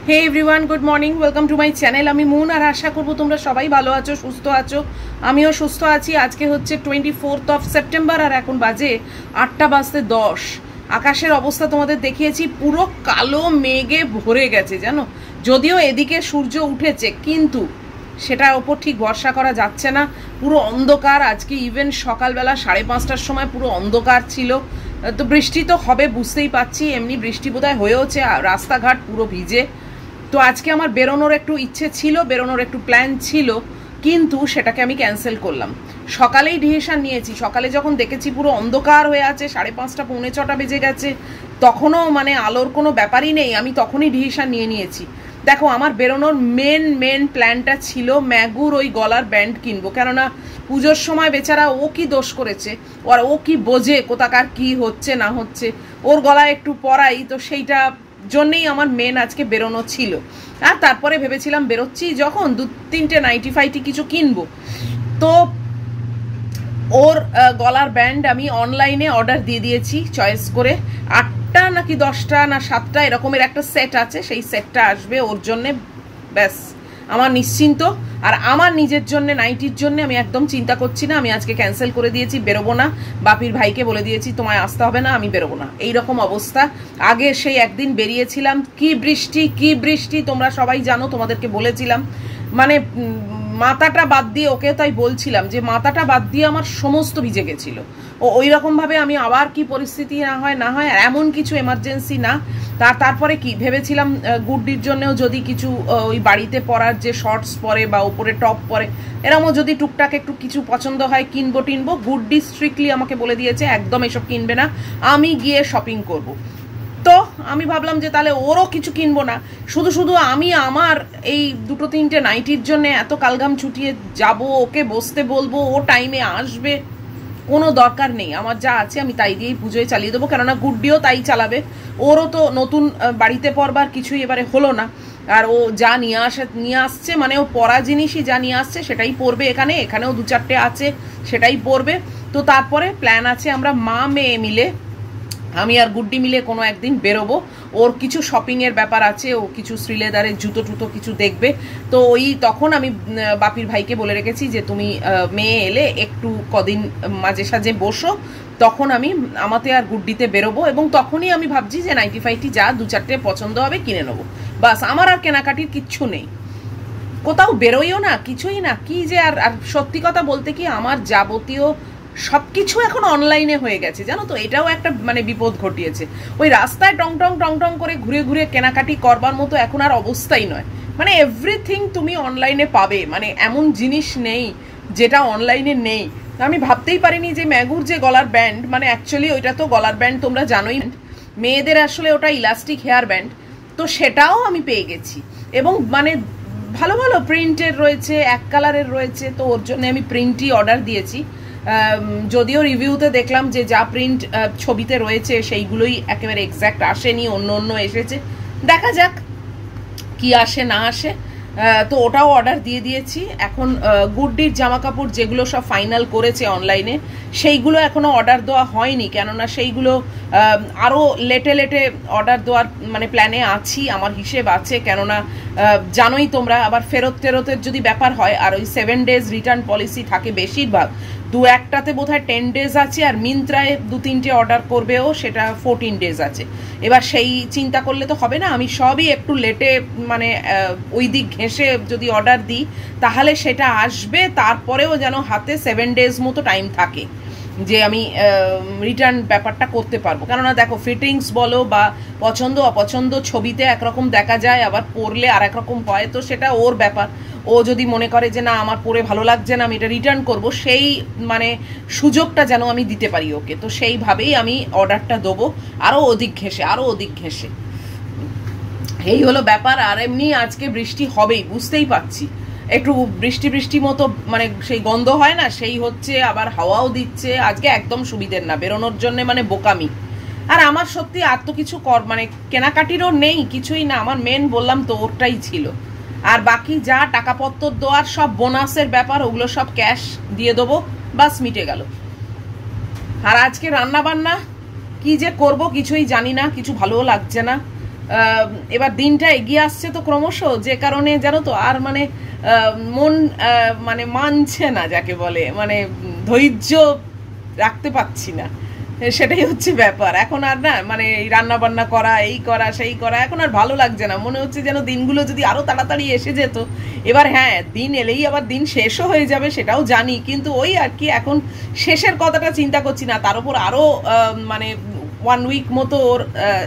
Hey everyone, good morning, welcome to my channel. আমি মুন, আর আশা করবো তোমরা সবাই ভালো আছো, সুস্থ আছো। আমিও সুস্থ আছি। আজকে হচ্ছে 24 সেপ্টেম্বর, আর এখন বাজে 8:10। আকাশের অবস্থা তোমাদের দেখিয়েছি, পুরো কালো মেঘে ভরে গেছে জানো। যদিও এদিকে সূর্য উঠেছে, কিন্তু সেটার ওপর ঠিক ভরসা করা যাচ্ছে না। পুরো অন্ধকার। আজকে ইভেন সকালবেলা 5:30টার সময় পুরো অন্ধকার ছিল। তো বৃষ্টি তো হবে বুঝতেই পারছি, এমনি বৃষ্টি বোধহয় হয়েওছে, রাস্তাঘাট পুরো ভিজে। তো আজকে আমার বেরোনোর একটু ইচ্ছে ছিল, বেরোনোর একটু প্ল্যান ছিল, কিন্তু সেটাকে আমি ক্যান্সেল করলাম। সকালেই ডিসিশন নিয়েছি। সকালে যখন দেখেছি পুরো অন্ধকার হয়ে আছে, 5:30 পৌনে 6টা বেজে গেছে, তখনও মানে আলোর কোনো ব্যাপারই নেই, আমি তখনই ডিসিশন নিয়েছি। দেখো, আমার বেরোনোর মেন প্ল্যানটা ছিল ম্যাগুর ওই গলার ব্যান্ড কিনবো, কেননা পুজোর সময় বেচারা ও কি দোষ করেছে, আর ও কি বোঝে কোথাকার কি হচ্ছে না হচ্ছে, ওর গলায় একটু পরাই, তো সেইটা জন্যেই আমার মেন আজকে বেরোনো ছিল। আর তারপরে ভেবেছিলাম বেরোচ্ছি যখন 2-3টে নাইটি ফাইটি কিছু কিনবো। তো ওর গলার ব্যান্ড আমি অনলাইনে অর্ডার দিয়ে দিয়েছি চয়েস করে। 8টা নাকি 10টা না 7টা এরকমের একটা সেট আছে, সেই সেটটা আসবে ওর জন্যে। ব্যাস, আমার নিশ্চিন্ত। আর আমার নিজের জন্য নাইটির জন্য আমি একদম চিন্তা করছি না। আমি আজকে ক্যান্সেল করে দিয়েছি, বেরোবো না। বাপির ভাইকে বলে দিয়েছি তোমায় আসতে হবে না, আমি বেরোবো না। এইরকম অবস্থা। আগে সেই একদিন বেরিয়েছিলাম, কি বৃষ্টি তোমরা সবাই জানো, তোমাদেরকে বলেছিলাম। মানে মাথাটা বাদ দিয়ে, ওকে তাই বলছিলাম যে মাথাটা বাদ দিয়ে আমার সমস্ত ভিজে গেছিল। ওই রকমভাবে আমি আবার কি পরিস্থিতি না হয় এমন কিছু এমার্জেন্সি না। তারপরে কি ভেবেছিলাম, গুড্ডির জন্যও যদি কিছু ওই বাড়িতে পরার যে শর্টস পরে বা উপরে টপ পরে, এরমও যদি টুকটাক একটু কিছু পছন্দ হয় কিনবো। গুড্ডি স্ট্রিক্টলি আমাকে বলে দিয়েছে একদম এসব কিনবে না, আমি গিয়ে শপিং করব। তো আমি ভাবলাম যে তাহলে ওরও কিছু কিনবো না, শুধু আমি আমার এই 2-3টে নাইটির জন্য এত কালঘাম ছুটিয়ে যাব, ওকে বসতে বলবো, ও টাইমে আসবে, কোনো দরকার নেই। আমার যা আছে আমি তাই দিয়েই পুজোয় চালিয়ে দেবো, কেননা গুড্ডিও তাই চালাবে। ওরও তো নতুন বাড়িতে পরবার কিছুই এবারে হলো না। আর ও যা নিয়ে আসছে, মানে ও পরা জিনিসই যা নিয়ে আসছে সেটাই পরবে। এখানেও 2-4টে আছে, সেটাই পরবে। তো তারপরে প্ল্যান আছে আমরা মা মেয়ে মিলে, আমি আর গুড্ডি মিলে কোনো একদিন বেরোবো। ওর কিছু শপিংয়ের ব্যাপার আছে, ও কিছু শ্রীলেদারের জুতো টুতো কিছু দেখবে। তো তখন আমি বাপির ভাইকে বলে রেখেছি যে তুমি মেয়ে এলে একটু কদিন মাঝে সাঝে বসো, তখন আমি আমাতে আর গুড্ডিতে বেরোবো। এবং তখনই আমি ভাবছি যে নাইটি ফাইটি যা 2-4টে পছন্দ হবে কিনে নেবো। বাস, আমার আর কেনাকাটির কিচ্ছু নেই, কোথাও বেরোইও না, কিছুই না। কি যে আর সত্যি কথা বলতে কি, আমার যাবতীয় সবকিছু এখন অনলাইনে হয়ে গেছে জানো তো। এটাও একটা মানে বিপদ ঘটিয়েছে। ওই রাস্তায় টং টং করে ঘুরে কেনাকাটি করবার মতো এখন আর অবস্থাই নয়। মানে এভরিথিং তুমি অনলাইনে পাবে, মানে এমন জিনিস নেই যেটা অনলাইনে নেই। আমি ভাবতেই পারিনি যে ম্যাগুর যে গলার ব্যান্ড, মানে অ্যাকচুয়ালি ওইটা তো গলার ব্যান্ড তোমরা জানোই, মেয়েদের আসলে ওটা ইলাস্টিক হেয়ার ব্যান্ড, তো সেটাও আমি পেয়ে গেছি। এবং মানে ভালো ভালো প্রিন্টের রয়েছে, এক কালারের রয়েছে, তো ওর জন্য আমি প্রিন্টই অর্ডার দিয়েছি। যদিও রিভিউতে দেখলাম যে যা প্রিন্ট ছবিতে রয়েছে সেইগুলোই একেবারে এক্স্যাক্ট আসেনি, অন্য এসেছে। দেখা যাক কি আসে না আসে। তো ওটাও অর্ডার দিয়ে দিয়েছি। এখন গুড্ডির জামা কাপড় যেগুলো সব ফাইনাল করেছে অনলাইনে, সেইগুলো এখনো অর্ডার দেওয়া হয়নি, কেননা সেইগুলো আরও লেটে অর্ডার দেওয়ার মানে প্ল্যানে আছি, আমার হিসেব আছে। কেননা জানোই তোমরা, আবার ফেরতের যদি ব্যাপার হয়, আর ওই 7 days রিটার্ন পলিসি থাকে বেশিরভাগ। 2-1টাতে বোধহয় 10 days আছে, আর মিন্ত্রায় 2-3টে অর্ডার করবেও সেটা 14 days আছে। এবার সেই চিন্তা করলে তো হবে না, আমি সবই একটু লেটে মানে ওই দিক ঘেঁষে যদি অর্ডার দিই, তাহলে সেটা আসবে, তারপরেও যেন হাতে 7 days মতো টাইম থাকে যে আমি রিটার্ন ব্যাপারটা করতে পারবো। কেননা দেখো, ফিটিংস বলো বা পছন্দ অপছন্দ, ছবিতে একরকম দেখা যায়, আবার পরলে আর একরকম হয়, তো সেটা ওর ব্যাপার। ও যদি মনে করে যে না আমার পরে ভালো লাগছে না, আমি এটা রিটার্ন করবো, সেই মানে সুযোগটা যেন আমি দিতে পারি ওকে। তো সেইভাবেই আমি অর্ডারটা দেবো, আরও অধিক ঘেঁষে। এই হলো ব্যাপার। আর এমনি আজকে বৃষ্টি হবেই, বুঝতেই পারছি। একটু বৃষ্টি মতো মানে সেই গন্ধ হয় না, সেই হচ্ছে, আবার হাওয়াও দিচ্ছে। আজকে একদম সুবিধের না বেরোনোর জন্য, মানে বোকামি। আর আমার সত্যি আর তো কিছু মানে কেনাকাটিরও নেই, কিছুই না। আমার মেন বললাম তো ওরটাই ছিল। আর বাকি যা টাকাপত্র দেওয়ার সব বোনাসের ব্যাপার, ওগুলো সব ক্যাশ দিয়ে দেবো, বাস মিটে গেল। আর আজকে রান্না বান্না কি যে করব কিছুই জানি না, কিছু ভালোও লাগছে না। এবার দিনটা এগিয়ে আসছে তো ক্রমশ, যে কারণে জানো তো আর মানে মন মানে মানছে না, যাকে বলে মানে ধৈর্য রাখতে পারছি না, সেটাই হচ্ছে ব্যাপার। এখন আর না মানে রান্না বান্না করা, এই করা সেই করা, এখন আর ভালো লাগছে না। মনে হচ্ছে যেন দিনগুলো যদি আরো তাড়াতাড়ি এসে যেত। এবার হ্যাঁ, দিন এলেই আবার দিন শেষও হয়ে যাবে সেটাও জানি, কিন্তু ওই আর কি এখন শেষের কথাটা চিন্তা করছি না। তার উপর আরো মানে 1 উইক মতো ওর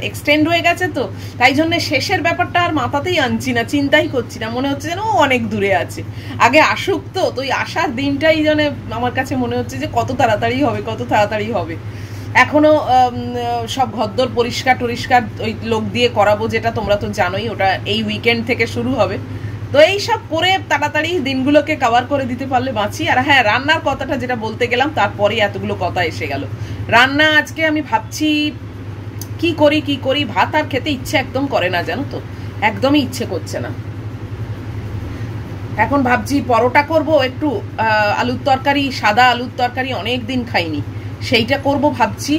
এক্সটেন্ড হয়ে গেছে, তো তাই জন্য শেষের ব্যাপারটা আর মাথাতেই আনছি না, চিন্তাই করছি না। মনে হচ্ছে যেন ও অনেক দূরে আছে, আগে আসুক। তো ওই আসার দিনটাই যেন আমার কাছে মনে হচ্ছে যে কত তাড়াতাড়ি হবে, কত তাড়াতাড়ি হবে। এখনো সব ঘরদোর পরিষ্কার টরিষ্কার ওই লোক দিয়ে করাবো, যেটা তোমরা তো জানোই, ওটা এই উইকেন্ড থেকে শুরু হবে। তো এই সব করে তাড়াতাড়ি দিনগুলোকে কভার করে দিতে পারলে বাঁচি। আর হ্যাঁ, রান্নার কথাটা যেটা বলতে গেলাম, তারপরে এতগুলো কথা এসে গেল। রান্না আজকে আমি ভাবছি কি করি, ভাত আর খেতে ইচ্ছে একদম করে না, জানো তো, একদমই ইচ্ছে করছে না। এখন ভাবছি পরোটা করব, একটু আলুর তরকারি, সাদা আলুর তরকারি অনেক দিন খাইনি, সেইটা করব ভাবছি।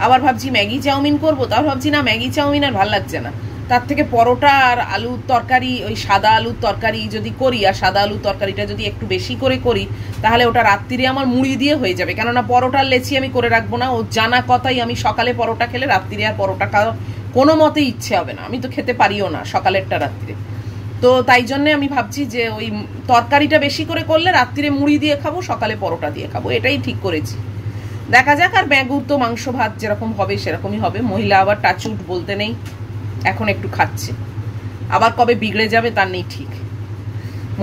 আবার ভাবছি ম্যাগি চাউমিন করব, তাও ভাবছি না, ম্যাগি চাউমিন আর ভাল লাগছে না। তার থেকে পরোটা আর আলুর তরকারি, ওই সাদা আলুর তরকারি যদি করি, আর সাদা আলুর তরকারিটা যদি একটু বেশি করে করি, তাহলে ওটা রাত্রিরে আমার মুড়ি দিয়ে হয়ে যাবে। কেননা পরোটার লেচি আমি করে রাখবো না, ও জানা কথাই আমি সকালে পরোটা খেলে রাত্রিরে আর পরোটা খাওয়া কোনো মতেই ইচ্ছে হবে না, আমি তো খেতে পারিও না সকালেরটা রাত্রিরে। তো তাই জন্যে আমি ভাবছি যে ওই তরকারিটা বেশি করে করলে রাত্রিরে মুড়ি দিয়ে খাবো, সকালে পরোটা দিয়ে খাবো, এটাই ঠিক করেছি। দেখা যাক। আর ব্যাগুর তো মাংস ভাত যেরকম হবে সেরকমই হবে। মহিলা আবার টাচউড বলতে নেই, এখন একটু খাচ্ছে, আবার কবে বিগড়ে যাবে তার নেই ঠিক।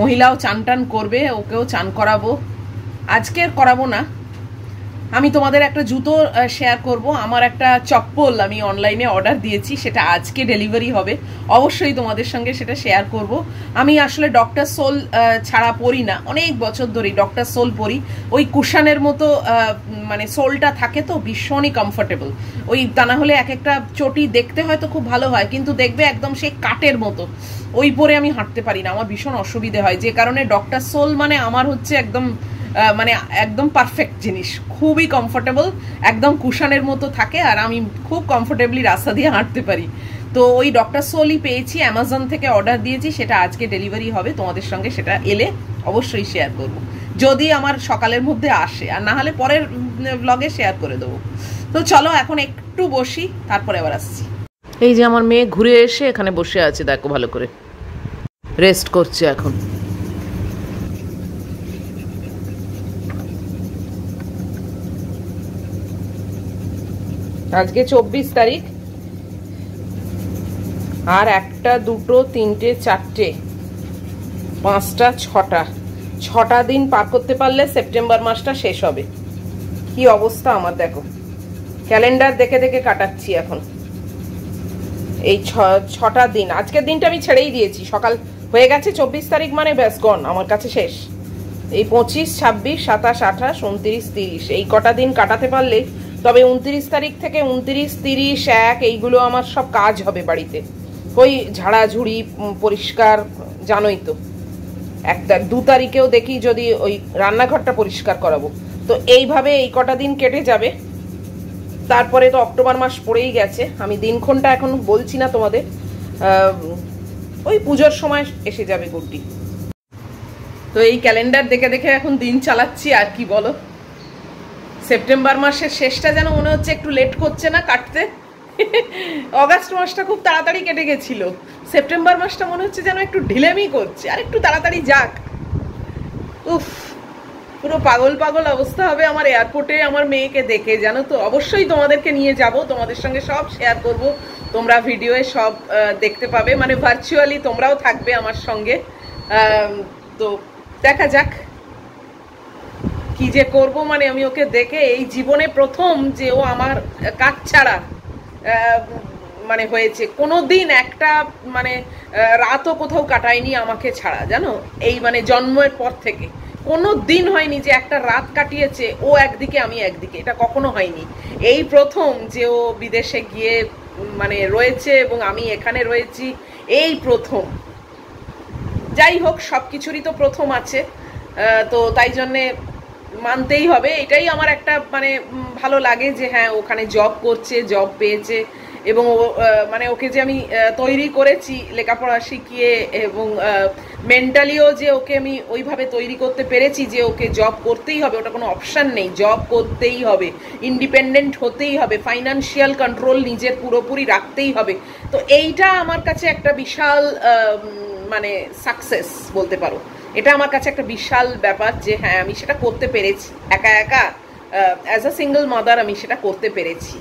মহিলাও চান টান করবে, ওকেও চান করাবো। আজকে করাবো না, আমি তোমাদের একটা জুতো শেয়ার করব। আমার একটা চপ্পল আমি অনলাইনে অর্ডার দিয়েছি, সেটা আজকে ডেলিভারি হবে, অবশ্যই তোমাদের সঙ্গে সেটা শেয়ার করব। আমি আসলে ডক্টর সোল ছাড়া পরি না, অনেক বছর ধরেই ডক্টর সোল পরি। ওই কুশানের মতো মানে সোলটা থাকে, তো ভীষণই কমফোর্টেবল। ওই তা না হলে এক একটা চটি দেখতে হয়তো খুব ভালো হয়, কিন্তু দেখবে একদম সেই কাটের মতো, ওই পরে আমি হাঁটতে পারি না, আমার ভীষণ অসুবিধে হয়। যে কারণে ডক্টর সোল মানে আমার হচ্ছে একদম মানে একদম পারফেক্ট জিনিস, খুবই কমফোর্টেবল, একদম কুশানের মতো থাকে, আর আমি খুব কমফোর্টেবলি রাস্তা দিয়ে হাঁটতে পারি। তো ওই ডক্টর সোলই পেয়েছি, অ্যামাজন থেকে অর্ডার দিয়েছি, সেটা আজকে ডেলিভারি হবে। তোমাদের সঙ্গে সেটা এলে অবশ্যই শেয়ার করব, যদি আমার সকালের মধ্যে আসে, আর না হলে পরের ব্লগে শেয়ার করে দেবো। তো চলো এখন একটু বসি, তারপরে আবার আসছি। এই যে আমার মেয়ে ঘুরে এসে এখানে বসে আছে, দেখো ভালো করে রেস্ট করছে এখন। আজকে 24 তারিখ, আর 1টা 2টো 3টে 4টে 5টা 6টা দিন পার করতে পারলে সেপ্টেম্বর মাসটা শেষ হবে। কি অবস্থা আমার দেখো, ক্যালেন্ডার দেখে দেখে কাটাচ্ছি এখন এই 6টা দিন। আজকের দিনটা আমি ছেড়েই দিয়েছি, সকাল হয়ে গেছে 24 তারিখ মানে ব্যাস গন, আমার কাছে শেষ। এই 25, 26, 27, 28, 29, 30 এই কটা দিন কাটাতে পারলে, তবে 29 তারিখ থেকে 29, 30, 1 এইগুলো আমার সব কাজ হবে বাড়িতে, ওই ঝাড়াঝুড়ি পরিষ্কার, জানোই তো। 2 তারিখেও দেখি যদি ওই রান্নাঘরটা পরিষ্কার করাবো। তো এইভাবে এই কটা দিন কেটে যাবে, তারপরে তো অক্টোবর মাস পড়েই গেছে। আমি দিনক্ষণটা এখন বলছি না তোমাদের, ওই পুজোর সময় এসে যাবে গুড্ডি। তো এই ক্যালেন্ডার দেখে দেখে এখন দিন চালাচ্ছি, আর কি বলো। সেপ্টেম্বর মাসের শেষটা যেন মনে হচ্ছে একটু লেট করছে না কাটতে। অগাস্ট মাসটা খুব তাড়াতাড়ি কেটে গেছিল, সেপ্টেম্বর মাসটা মনে হচ্ছে যেন একটু ঢিলেমি করছে, আর একটু তাড়াতাড়ি যাক। উফ, পুরো পাগল পাগল অবস্থা হবে আমার এয়ারপোর্টে আমার মেয়েকে দেখে, জানো তো। অবশ্যই তোমাদেরকে নিয়ে যাব, তোমাদের সঙ্গে সব শেয়ার করব, তোমরা ভিডিওয়ে সব দেখতে পাবে, মানে ভার্চুয়ালি তোমরাও থাকবে আমার সঙ্গে। তো দেখা যাক কি যে করব। মানে আমি ওকে দেখে এই জীবনে প্রথম যে ও আমার কাজ ছাড়া মানে হয়েছে, কোনোদিন একটা মানে রাতও কোথাও কাটায়নি আমাকে ছাড়া, জানো। এই মানে জন্মের পর থেকে কোনো দিন হয়নি যে একটা রাত কাটিয়েছে ও একদিকে আমি একদিকে, এটা কখনো হয়নি। এই প্রথম যে ও বিদেশে গিয়ে মানে রয়েছে এবং আমি এখানে রয়েছি, এই প্রথম। যাই হোক, সব কিছুরই তো প্রথম আছে, তো তাই জন্যে মানতেই হবে। এটাই আমার একটা মানে ভালো লাগে যে হ্যাঁ, ওখানে জব করছে, জব পেয়েছে, এবং মানে ওকে যে আমি তৈরি করেছি লেখাপড়া শিখিয়ে এবং মেন্টালিও যে ওকে আমি ওইভাবে তৈরি করতে পেরেছি যে ওকে জব করতেই হবে, ওটা কোনো অপশান নেই, জব করতেই হবে, ইন্ডিপেন্ডেন্ট হতেই হবে, ফাইন্যান্সিয়াল কন্ট্রোল নিজের পুরোপুরি রাখতেই হবে। তো এইটা আমার কাছে একটা বিশাল মানে সাকসেস বলতে পারো। এটা আমার কাছে একটা বিশাল ব্যাপার যে হ্যাঁ আমি সেটা করতে পেরেছি, একা একা অ্যাজ আ সিঙ্গল মাদার আমি সেটা করতে পেরেছি।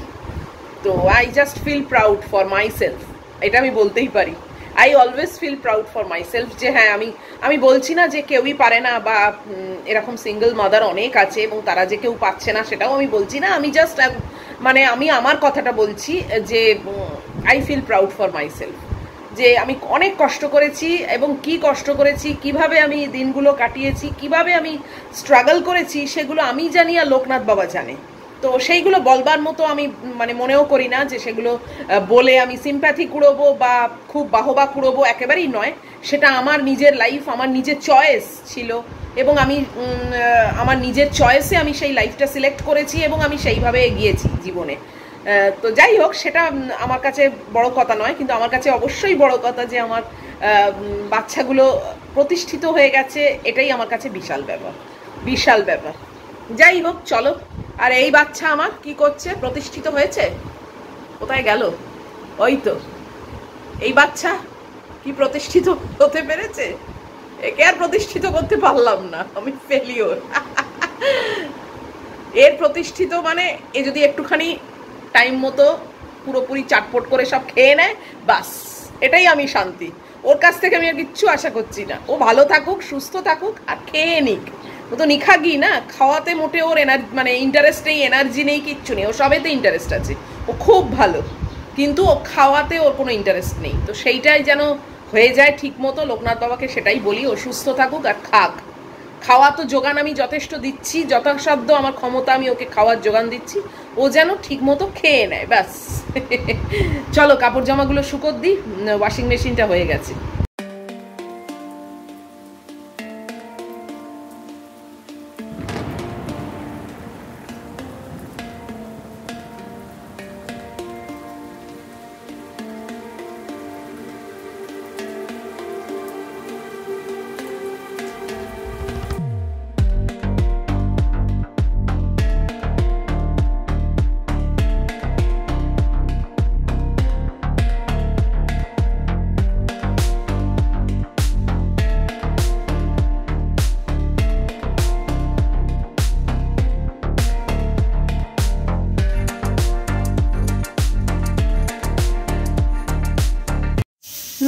তো I just feel proud for myself, এটা আমি বলতেই পারি। I always feel proud for myself যে হ্যাঁ আমি বলছি না যে কেউই পারে না বা এরকম সিঙ্গল মাদার অনেক আছে এবং তারা যে কেউ পাচ্ছে না সেটাও আমি বলছি না। আমি জাস্ট মানে আমি আমার কথাটা বলছি যে I feel proud for myself যে আমি অনেক কষ্ট করেছি এবং কি কষ্ট করেছি, কিভাবে আমি দিনগুলো কাটিয়েছি, কিভাবে আমি স্ট্রাগল করেছি, সেগুলো আমি জানি আর লোকনাথ বাবা জানে। তো সেইগুলো বলবার মতো আমি মানে মনেও করি না যে সেগুলো বলে আমি সিম্প্যাথি কুড়োবো বা খুব বাহবা কুড়োবো, একেবারেই নয়। সেটা আমার নিজের লাইফ, আমার নিজের চয়েস ছিল এবং আমি আমার নিজের চয়েসে আমি সেই লাইফটা সিলেক্ট করেছি এবং আমি সেইভাবে এগিয়েছি জীবনে। তো যাই হোক, সেটা আমার কাছে বড় কথা নয়, কিন্তু আমার কাছে অবশ্যই বড় কথা যে আমার বাচ্চাগুলো প্রতিষ্ঠিত হয়ে গেছে, এটাই আমার কাছে বিশাল ব্যাপার, বিশাল ব্যাপার। যাই হোক চলো। আর এই বাচ্চা আমার কি করছে, প্রতিষ্ঠিত হয়েছে, কোথায় গেল? ওই তো এই বাচ্চা কি প্রতিষ্ঠিত হতে পেরেছে? একে আর প্রতিষ্ঠিত করতে পারলাম না, আমি ফেলিওর। এর প্রতিষ্ঠিত মানে এ যদি একটুখানি টাইম মতো পুরোপুরি চাটপট করে সব খেয়ে নেয়, বাস এটাই আমি শান্তি। ওর কাছ থেকে আমি আর কিচ্ছু আশা করছি না। ও ভালো থাকুক, সুস্থ থাকুক আর খেয়ে নিক। ও তো নিখাগি না, খাওয়াতে মোটে ওর মানে ইন্টারেস্ট নেই, এনার্জি নেই, কিচ্ছু নেই। ও সবেতে ইন্টারেস্ট আছে, ও খুব ভালো, কিন্তু ও খাওয়াতে ওর কোনো ইন্টারেস্ট নেই। তো সেইটাই যেন হয়ে যায় ঠিক মতো। লোকনাথ বাবাকে সেটাই বলি, ও সুস্থ থাকুক আর খাক। খাওয়া তো যোগান আমি যথেষ্ট দিচ্ছি, যথাসাধ্য আমার ক্ষমতা আমি ওকে খাওয়ার যোগান দিচ্ছি, ও যেন ঠিক মতো খেয়ে নেয়, ব্যাস। চলো কাপড় জামাগুলো শুকোত দিই, ওয়াশিং মেশিনটা হয়ে গেছে।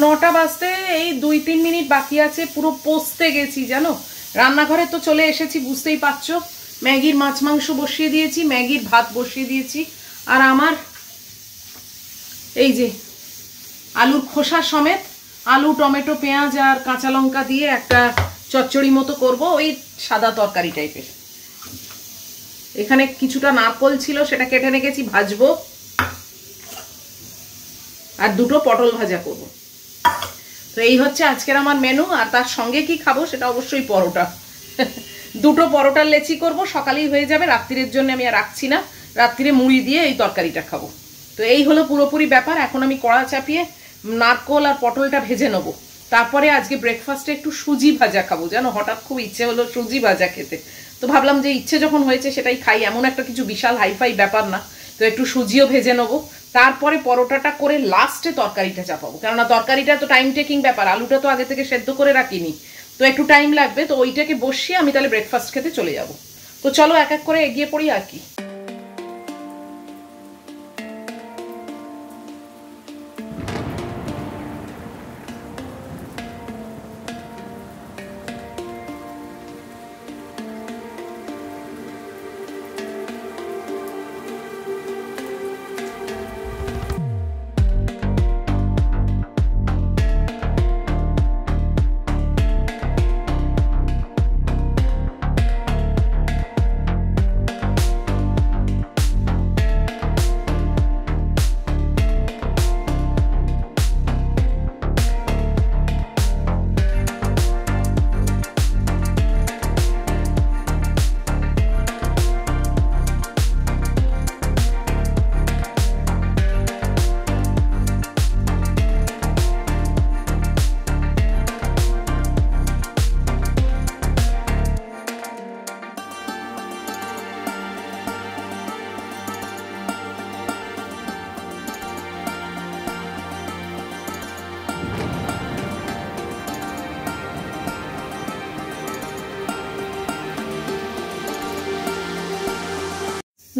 নটা বাজতে এই 2-3 মিনিট বাকি আছে, পুরো পোস্তে গেছি জানো। রান্নাঘরে তো চলে এসেছি, বুঝতেই পারছো। ম্যাগির মাছ মাংস বসিয়ে দিয়েছি, ম্যাগির ভাত বসিয়ে দিয়েছি। আর আমার এই যে আলুর খোসা সমেত আলু, টমেটো, পেঁয়াজ আর কাঁচা লঙ্কা দিয়ে একটা চচ্চড়ি মতো করব, ওই সাদা তরকারি টাইপের। এখানে কিছুটা নারকোল ছিল, সেটা কেটে রেখেছি, ভাজবো। আর দুটো পটল ভাজা করব। তো এই হচ্ছে আজকের আমার মেনু। আর তার সঙ্গে কি খাবো সেটা অবশ্যই পরোটা। দুটো পরোটার লেচি করব, সকালেই হয়ে যাবে। রাত্রির জন্য আমি আর রাখছি না, রাত্রিরে মুড়ি দিয়ে এই তরকারিটা খাবো। তো এই হলো পুরোপুরি ব্যাপার। এখন আমি কড়া চাপিয়ে নারকোল আর পটলটা ভেজে নেবো। তারপরে আজকে ব্রেকফাস্টে একটু সুজি ভাজা খাবো, জানো হঠাৎ খুব ইচ্ছে হলো সুজি ভাজা খেতে। তো ভাবলাম যে ইচ্ছে যখন হয়েছে সেটাই খাই, এমন একটা কিছু বিশাল হাইফাই ব্যাপার না। তো একটু সুজিও ভেজে নেবো, তারপরে পরোটাটা করে লাস্টে তরকারিটা চাপাবো। কেননা তরকারিটা তো টাইম টেকিং ব্যাপার, আলুটা তো আগে থেকে সেদ্ধ করে রাখিনি, তো একটু টাইম লাগবে। তো ওইটাকে বসিয়ে আমি তাহলে ব্রেকফাস্ট খেতে চলে যাব। তো চলো এক এক করে এগিয়ে পড়ি আর কি।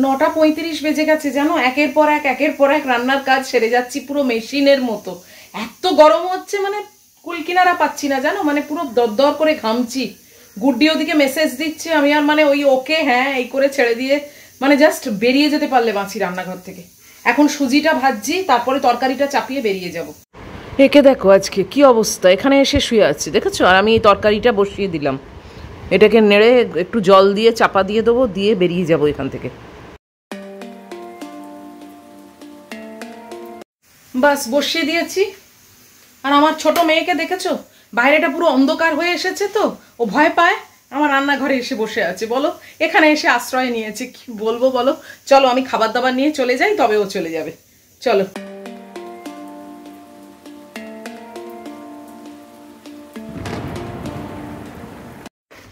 9:35 বেজে গেছে জানো, একের পর এক রান্নার কাজ সেরে যাচ্ছি পুরো মেশিনের মতো। এত গরম হচ্ছে মানে কুলকিনারা পাচ্ছি না জানো, মানে পুরো দরদর করে ঘামছি। গুড্ডি ওদিকে মেসেজ দিচ্ছে, আমি আর মানে ওই ওকে হ্যাঁ এই করে ছেড়ে দিয়ে মানে জাস্ট বেরিয়ে যেতে পারলে বাঁচি রান্নাঘর থেকে। এখন সুজিটা ভাজছি, তারপরে তরকারিটা চাপিয়ে বেরিয়ে যাব। একে দেখো আজকে কি অবস্থা, এখানে এসে শুয়ে আছে দেখেছো, আর আমি এই তরকারিটা বসিয়ে দিলাম। এটাকে নেড়ে একটু জল দিয়ে চাপা দিয়ে দেবো, দিয়ে বেরিয়ে যাব এখান থেকে। বাস বসিয়ে দিয়েছি। আর আমার ছোট মেয়েকে দেখেছো, বাইরেটা পুরো অন্ধকার হয়ে এসেছে তো ও ভয় পায়, আমার রান্নাঘরে এসে বসে আছে। বলো, এখানে এসে আশ্রয় নিয়েছে, কি বলবো বলো। চলো আমি খাবার দাবার নিয়ে চলে যাই, তবে ও চলে যাবে। চলো।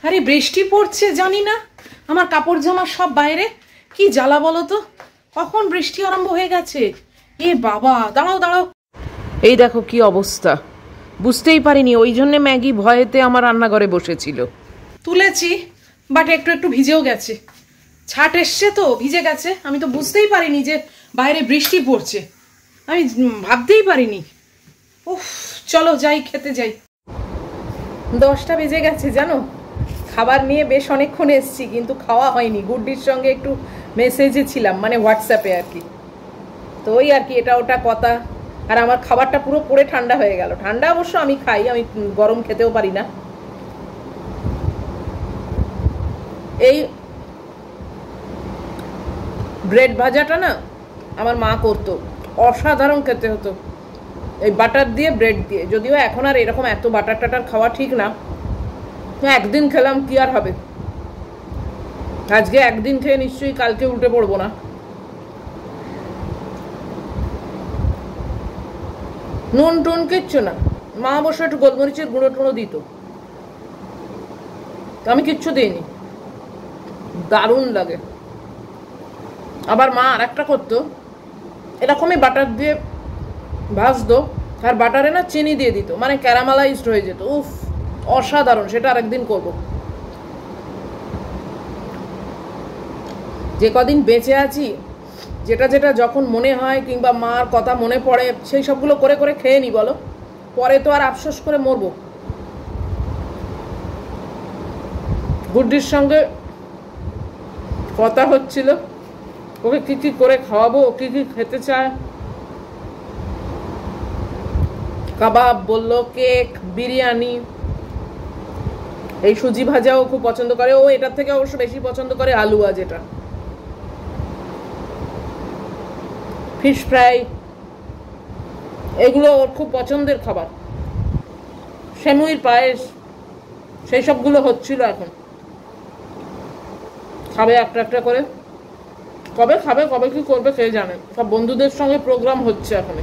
আরে বৃষ্টি পড়ছে জানি না, আমার কাপড় জামা সব বাইরে, কি জ্বালা বলো তো। কখন বৃষ্টি আরম্ভ হয়ে গেছে, এ বাবা। দাঁড়াও দাঁড়াও, এই দেখো কি অবস্থা, বুঝতেই পারিনি, ওই জন্যে ম্যাগি ভয়েতে আমার রান্নাঘরে বসেছিল। তুলেছি, বাট একটু একটু ভিজেও গেছে, ছাট এসছে তো ভিজে গেছে। আমি তো বুঝতেই পারিনি যে বাইরে বৃষ্টি পড়ছে, আমি ভাবতেই পারিনি। উফ, চলো যাই, খেতে যাই। 10টা বেজে গেছে জানো, খাবার নিয়ে বেশ অনেকক্ষণ এসছি কিন্তু খাওয়া হয়নি। গুড্ডির সঙ্গে একটু মেসেজে ছিলাম, মানে হোয়াটসঅ্যাপে আর কি। তো ওই আর কি, এটা ওটা কথা। আর আমার খাবারটা পুরো পড়ে ঠান্ডা হয়ে গেল। ঠান্ডা অবশ্য আমি খাই, আমি গরম খেতেও পারি না। এই ব্রেড ভাজাটা না আমার মা করতো, অসাধারণ খেতে হতো এই বাটার দিয়ে, ব্রেড দিয়ে। যদিও এখন আর এরকম এত বাটার টাটার খাওয়া ঠিক না, একদিন খেলাম কি আর হবে। আজকে একদিন খেয়ে নিশ্চয়ই কালকে উল্টে পড়বো না। নুন টুন কিচ্ছু না, মা অবশ্য একটু গোলমরিচের গুঁড়ো টুড়ো দিত, আমি কিচ্ছু দিইনি, দারুণ লাগে। আবার মা আর একটা করতো, এরকমই বাটার দিয়ে ভাজতো, আর বাটারে না চিনি দিয়ে দিত, মানে ক্যারামেলাইজড হয়ে যেত। উফ, অসাধারণ। সেটা আরেকদিন করবো। যে কদিন বেঁচে আছি, যেটা যেটা যখন মনে হয় কিংবা মার কথা মনে পড়ে, সেই সবগুলো করে করে খেয়ে নি বলো, পরে তো আর আফসোস করে মরবো। গুড্ডির সঙ্গে কথা হচ্ছিল, ওকে কি কি করে খাওয়াবো, কি কি খেতে চায়। কাবাব বললো, কেক, বিরিয়ানি, এই সুজি ভাজাও খুব পছন্দ করে ও। এটার থেকে অবশ্য বেশি পছন্দ করে আলুয়া, যেটা ফিশ ফ্রাই, এগুলো ওর খুব পছন্দের খাবার। সেমুইর পায়েস, সেই সবগুলো হচ্ছিল এখন। খাবে একটা একটা করে, কবে খাবে কবে কি করবে কে জানে। সব বন্ধুদের সঙ্গে প্রোগ্রাম হচ্ছে এখন।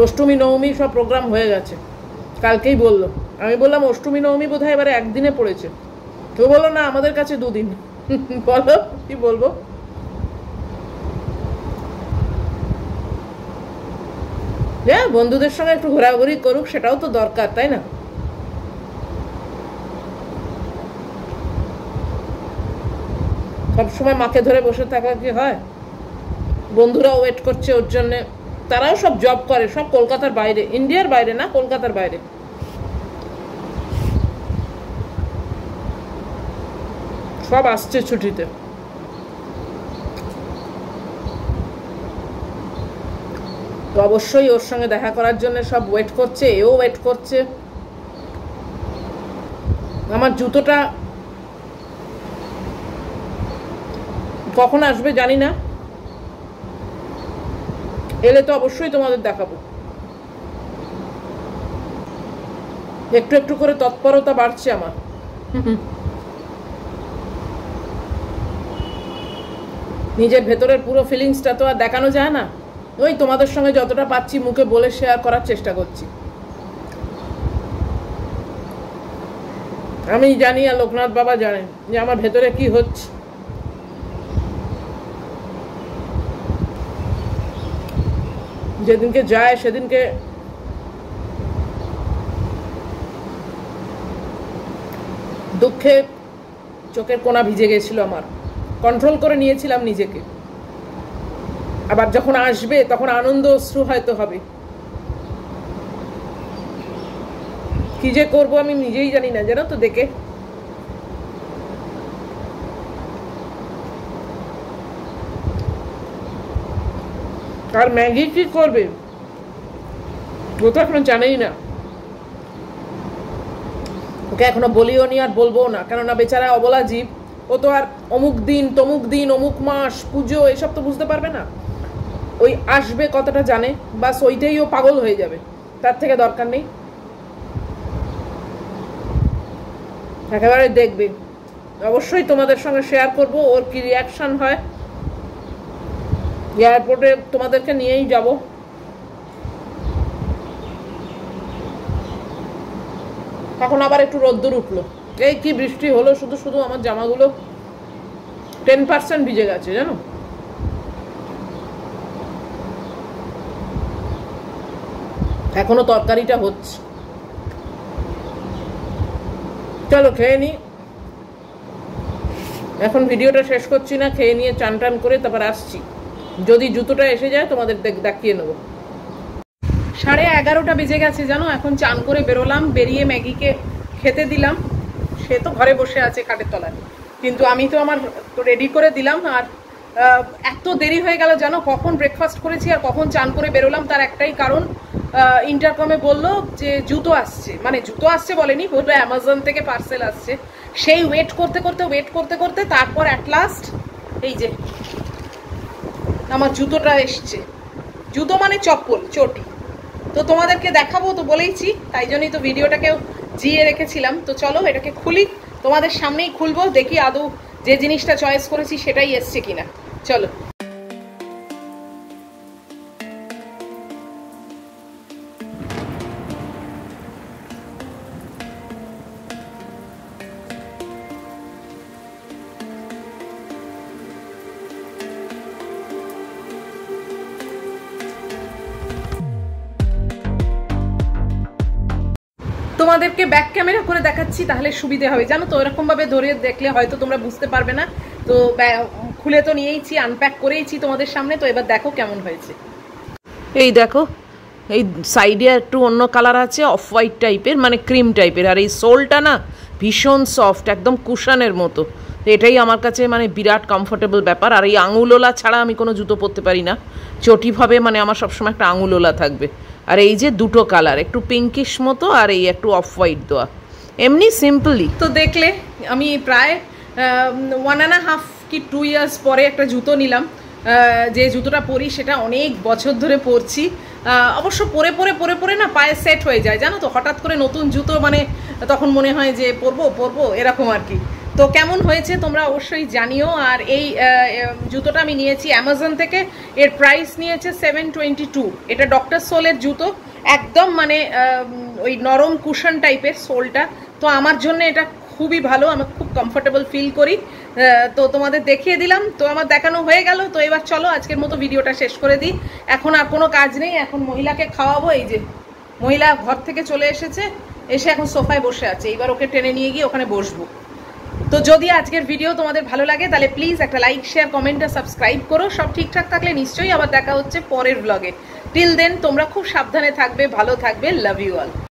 অষ্টমী নবমী সব প্রোগ্রাম হয়ে গেছে, কালকেই বললো। আমি বললাম অষ্টমী নবমী বোধহয় এবারে একদিনে পড়েছে। কেউ বললো না আমাদের কাছে 2 দিন। বলো কি বলবো। হ্যাঁ, বন্ধুদের সঙ্গে একটু ঘোরাঘুরি করুক, সেটাও তো দরকার, তাই না। সবসময় মাকে ধরে বসে থাকা কি হয়। বন্ধুরা ওয়েট করছে ওর জন্যে, তারাও সব জব করে, সব কলকাতার বাইরে, ইন্ডিয়ার বাইরে না, কলকাতার বাইরে। সব আসছে ছুটিতে। তো অবশ্যই ওর সঙ্গে দেখা করার জন্য সব ওয়েট করছে, এও ওয়েট করছে। আমার জুতোটা কখন আসবে জানি না, এলে তো অবশ্যই তোমাদের দেখাবো। একটু একটু করে তৎপরতা বাড়ছে আমার। নিজের ভেতরের পুরো ফিলিংসটা তো আর দেখানো যায় না, ওই তোমাদের সঙ্গে যতটা পাচ্ছি মুখে বলে শেয়ার করার চেষ্টা করছি। আমি জানি আর লোকনাথ বাবা জানেন যে আমার ভেতরে কি হচ্ছে। যেদিনকে যায় সেদিনকে দুঃখে চোখের কোনা ভিজে গেছিল আমার, কন্ট্রোল করে নিয়েছিলাম নিজেকে। আবার যখন আসবে তখন আনন্দ অশ্রু হয়তো হবে, কি যে করবো আমি নিজেই জানি না, জানো তো। দেখে আর ম্যাগি কি করবে ও তো এখনো জানেই না, ওকে এখনো বলিও নি আর বলবো না, কেননা বেচারা অবলা জীব, ও তো আর অমুক দিন তমুক দিন অমুক মাস পুজো এসব তো বুঝতে পারবে না। ওই আসবে কতটা জানে, বাস ওইটাই ও পাগল হয়ে যাবে, তার থেকে দরকার নেই। একেবারে দেখবে, অবশ্যই তোমাদের সঙ্গে শেয়ার করব ওর কি রিয়াকশন হয়। এয়ারপোর্টে তোমাদেরকে নিয়েই যাব। এখন আবার একটু রোদ্দুর উঠলো, এই কি বৃষ্টি হলো, শুধু শুধু আমার জামাগুলো 10% ভিজে গেছে জানো। এখনো তরকারিটা হচ্ছে, চলো খেয়ে নি। এখন ভিডিওটা শেষ করছি না, খেয়ে নিয়ে চান টান করে তারপর আসছি। যদি জুতোটা এসে যায় তোমাদের দেখিয়ে নেবো। 11:30 বেজে গেছে জানো। এখন চান করে বেরোলাম, বেরিয়ে ম্যাগিকে খেতে দিলাম। সে তো ঘরে বসে আছে খাটের তলায়, কিন্তু আমি তো আমার রেডি করে দিলাম। আর এত দেরি হয়ে গেল জানো, কখন ব্রেকফাস্ট করেছি আর কখন চান করে বেরোলাম, তার একটাই কারণ, ইন্টারকমে বললো যে জুতো আসছে, মানে জুতো আসছে বলেনি, বললো অ্যামাজন থেকে পার্সেল আসছে। সেই ওয়েট করতে করতে তারপর অ্যাট লাস্ট এই যে আমার জুতোটা এসছে। জুতো মানে চপ্পল, চটি। তো তোমাদেরকে দেখাবো তো বলেইছি, তাই জন্যই তো ভিডিওটাকেও জিয়ে রেখেছিলাম। তো চলো এটাকে খুলি, তোমাদের সামনেই খুলবো, দেখি আদৌ যে জিনিসটা চয়েস করেছি সেটাই এসছে কিনা। চলো। তোমাদেরকে ব্যাক ক্যামেরা করে দেখাচ্ছি, তাহলে সুবিধে হবে জানো তো। এরকম ভাবে ধরে দেখলে হয়তো তোমরা বুঝতে পারবে না। তো খুলে তো নিয়েইছি, আনপ্যাক করেইছি তোমাদের সামনে। তো এবার দেখো কেমন হয়েছে। এই দেখো, এই সাইডে একটু অন্য কালার আছে, অফ হোয়াইট টাইপের, মানে ক্রিম টাইপের। আর এই সোলটা না ভীষণ সফট, একদম কুশনের মতো। এটাই আমার কাছে মানে বিরাট কমফোর্টেবল ব্যাপার। আর এই আঙুলোলা ছাড়া আমি কোনো জুতো পরতে পারি না, চটিভাবে মানে আমার সবসময় একটা আঙুলোলা থাকবে। আর এই যে দুটো কালার, একটু পিঙ্কিশ মতো আর এই একটু অফ হোয়াইট দেওয়া, এমনি সিম্পলি। তো দেখলে আমি প্রায় 1.5 কি 2 ইয়ার্স পরে একটা জুতো নিলাম। যে জুতোটা পরি সেটা অনেক বছর ধরে পরছি। অবশ্য পরে পরে পরে পরে না পায়ে সেট হয়ে যায় জানো তো। হঠাৎ করে নতুন জুতো মানে তখন মনে হয় যে পরবো এরকম আর কি। তো কেমন হয়েছে তোমরা অবশ্যই জানিও। আর এই জুতোটা আমি নিয়েছি অ্যামাজন থেকে। এর প্রাইস নিয়েছে 722। এটা ডক্টর সোলের জুতো, একদম মানে ওই নরম কুশন টাইপের সোলটা। তো আমার জন্য এটা খুবই ভালো, আমি খুব কমফোর্টেবল ফিল করি। তো তোমাদের দেখিয়ে দিলাম, তো আমার দেখানো হয়ে গেল। তো এবার চলো আজকের মতো ভিডিওটা শেষ করে দিই। এখন আর কোনো কাজ নেই, এখন মহিলাকে খাওয়াবো। এই যে মহিলা ঘর থেকে চলে এসেছে, এসে এখন সোফায় বসে আছে। এইবার ওকে টেনে নিয়ে গিয়ে ওখানে বসবো। তো যদি আজকের ভিডিও তোমাদের ভালো লাগে তাহলে প্লিজ একটা লাইক, শেয়ার, কমেন্ট আর সাবস্ক্রাইব করো। সব ঠিকঠাক থাকলে নিশ্চয়ই আবার দেখা হচ্ছে পরের ব্লগে। টিল দেন তোমরা খুব সাবধানে থাকবে, ভালো থাকবে। Love you all.